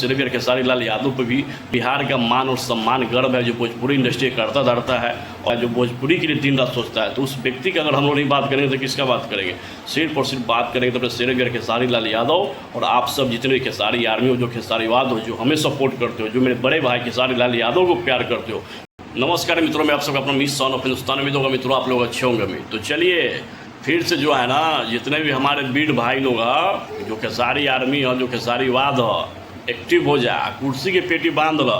सिर्फ खेसारी लाल यादव पे भी बिहार का मान और सम्मान गर्व है, जो भोजपुरी इंडस्ट्री करता धरता है और जो भोजपुरी के लिए दिन रात सोचता है। तो उस व्यक्ति का अगर हम लोग नहीं बात करेंगे तो किसका बात करेंगे? सिर्फ और सिर्फ बात करेंगे तो अपने सिर्फ खेसारी लाल यादव और आप सब जितने भी खेसारी आर्मी हो, जो खेसारीवाद हो, जो हमें सपोर्ट करते हो, जो मेरे बड़े भाई खेसारी लाल यादव को प्यार करते हो। नमस्कार मित्रों, मैं आप सबका अपना मिस सन ऑफ हिंदुस्तान उम्मीद होगा मित्रों आप लोग अच्छे होंगे। तो चलिए फिर से जो है ना, जितने भी हमारे वीर भाई लोग हैं, जो खेसारी आर्मी है, जो खेसारीवाद है, एक्टिव हो जा, कुर्सी के पेटी बांध ल,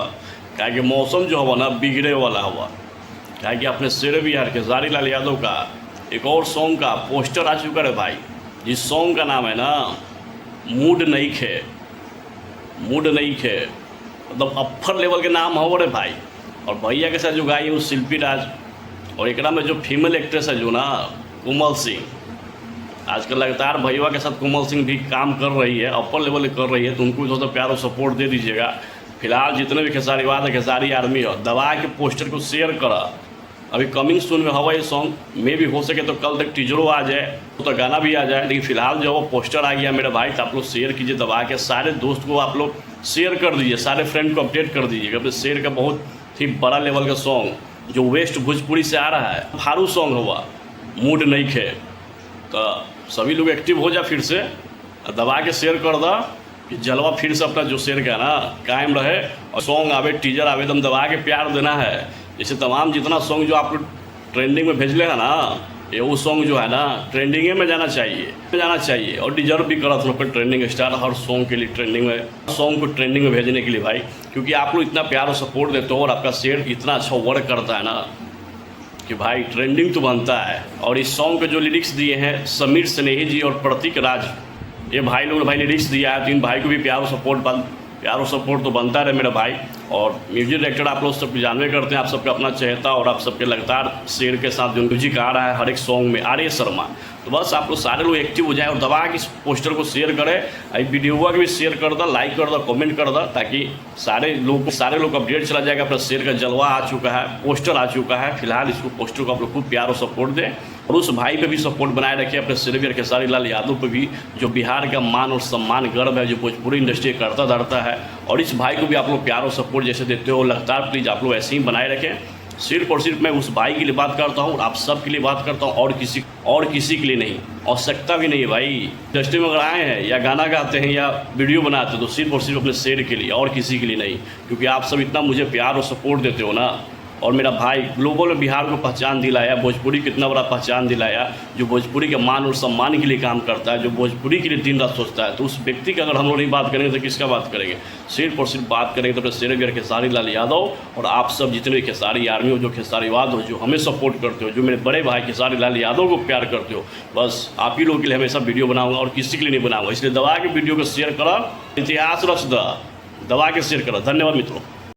क्या कि मौसम जो हुआ ना बिगड़े वाला हुआ। क्या कि अपने शेर बिहार खेसारी लाल यादव का एक और सॉन्ग का पोस्टर आ चुका है भाई, जिस सॉन्ग का नाम है ना मूड नहीं खे। मूड नहीं खे मतलब अफर लेवल के नाम हो रे भाई। और भैया के साथ जो गाई है वो शिल्पी राज, और एक में जो फीमेल एक्ट्रेस है जो ना कोमल सिंह, आजकल लगातार भैया के साथ कोमल सिंह भी काम कर रही है, अपर लेवल कर रही है, तो उनको थोड़ा प्यार और सपोर्ट दे दीजिएगा। फिलहाल जितने भी खेसारीवाद है, खेसारी आर्मी है, दबा के पोस्टर को शेयर करा। अभी कमिंग सून में हवा ये सॉन्ग में भी हो सके तो कल तक टीजरों आ जाए तो गाना भी आ जाए, लेकिन फिलहाल जो वो पोस्टर आ गया मेरे भाई, तो आप लोग शेयर कीजिए दबा के, सारे दोस्त को आप लोग शेयर कर दीजिए, सारे फ्रेंड को अपडेट कर दीजिएगा। अपने शेयर का बहुत ही बड़ा लेवल का सॉन्ग जो वेस्ट भोजपुरी से आ रहा है, फारू सॉन्ग हुआ मूड नहीं खे। तो सभी लोग एक्टिव हो जा, फिर से दबा के शेयर कर दा कि जलवा फिर से अपना जो शेयर का ना कायम रहे, और सॉन्ग आवे, टीजर आवे, एकदम दबा के प्यार देना है। जैसे तमाम जितना सॉन्ग जो आप लोग ट्रेंडिंग में भेजले है ना, ये वो सॉन्ग जो है ना ट्रेंडिंग में जाना चाहिए और डिजर्व भी करा था ट्रेंडिंग स्टार हर सॉन्ग के लिए, ट्रेंडिंग में सॉन्ग को ट्रेंडिंग में भेजने के लिए भाई, क्योंकि आप लोग इतना प्यार और सपोर्ट देते हो और आपका शेयर इतना अच्छा वर्क करता है ना कि भाई ट्रेंडिंग तो बनता है। और इस सॉन्ग के जो लिरिक्स दिए हैं समीर स्नेही जी और प्रतीक राज, ये भाई लोग भाई लिरिक्स दिया है, तो इन भाई को भी प्यार और सपोर्ट तो बनता रहे मेरा भाई। और म्यूजिक डायरेक्टर आप लोग सब जानवे करते हैं, आप सबका अपना चहेता और आप सबके लगातार शेर के साथ जो म्यूजिक आ रहा है हर एक सॉन्ग में, आर्य शर्मा। तो बस आप लोग सारे लोग एक्टिव हो जाए और दबा के इस पोस्टर को शेयर करें, वीडियो को भी शेयर कर दो, लाइक कर दो, कमेंट कर दो, ताकि सारे लोग अपडेट चला जाएगा। अपना शेर का जलवा आ चुका है, पोस्टर आ चुका है। फिलहाल इसको पोस्टर को आप लोग खूब प्यार और सपोर्ट दें, और उस भाई पे भी सपोर्ट बनाए रखें, अपने सिर्फ खेसारी लाल यादव पे भी, जो बिहार का मान और सम्मान गर्व है, जो भोजपुरी इंडस्ट्री करता धरता है। और इस भाई को भी आप लोग प्यार और सपोर्ट जैसे देते हो लगातार प्लीज़ आप लोग ऐसे ही बनाए रखें। सिर्फ और सिर्फ मैं उस भाई के लिए बात करता हूँ और आप सब के लिए बात करता हूँ, और किसी के लिए नहीं, आवश्यकता भी नहीं है भाई। इंडस्ट्री में अगर आए हैं या गाना गाते हैं या वीडियो बनाते हो तो सिर्फ और सिर्फ अपने शेर के लिए, और किसी के लिए नहीं, क्योंकि आप सब इतना मुझे प्यार और सपोर्ट देते हो ना। और मेरा भाई ग्लोबल में बिहार को पहचान दिलाया, भोजपुरी कितना बड़ा पहचान दिलाया, जो भोजपुरी के मान और सम्मान के लिए काम करता है, जो भोजपुरी के लिए दिन रात सोचता है। तो उस व्यक्ति की अगर हम लोग नहीं बात करेंगे तो किसका बात करेंगे? सिर्फ और सिर्फ बात करेंगे तो अपने सिर्फ खेसारी लाल यादव और आप सब जितने भी खेसारी आर्मी हो, जो खेसारीवाद हो, जो हमें सपोर्ट करते हो, जो मेरे बड़े भाई खेसारी लाल यादव को प्यार करते हो। बस आप ही लोगों के लिए हमेशा वीडियो बनाऊँगा और किसी के लिए नहीं बनाऊँगा, इसलिए दबा के वीडियो को शेयर करा, इतिहास रच दबा के शेयर करा। धन्यवाद मित्रों।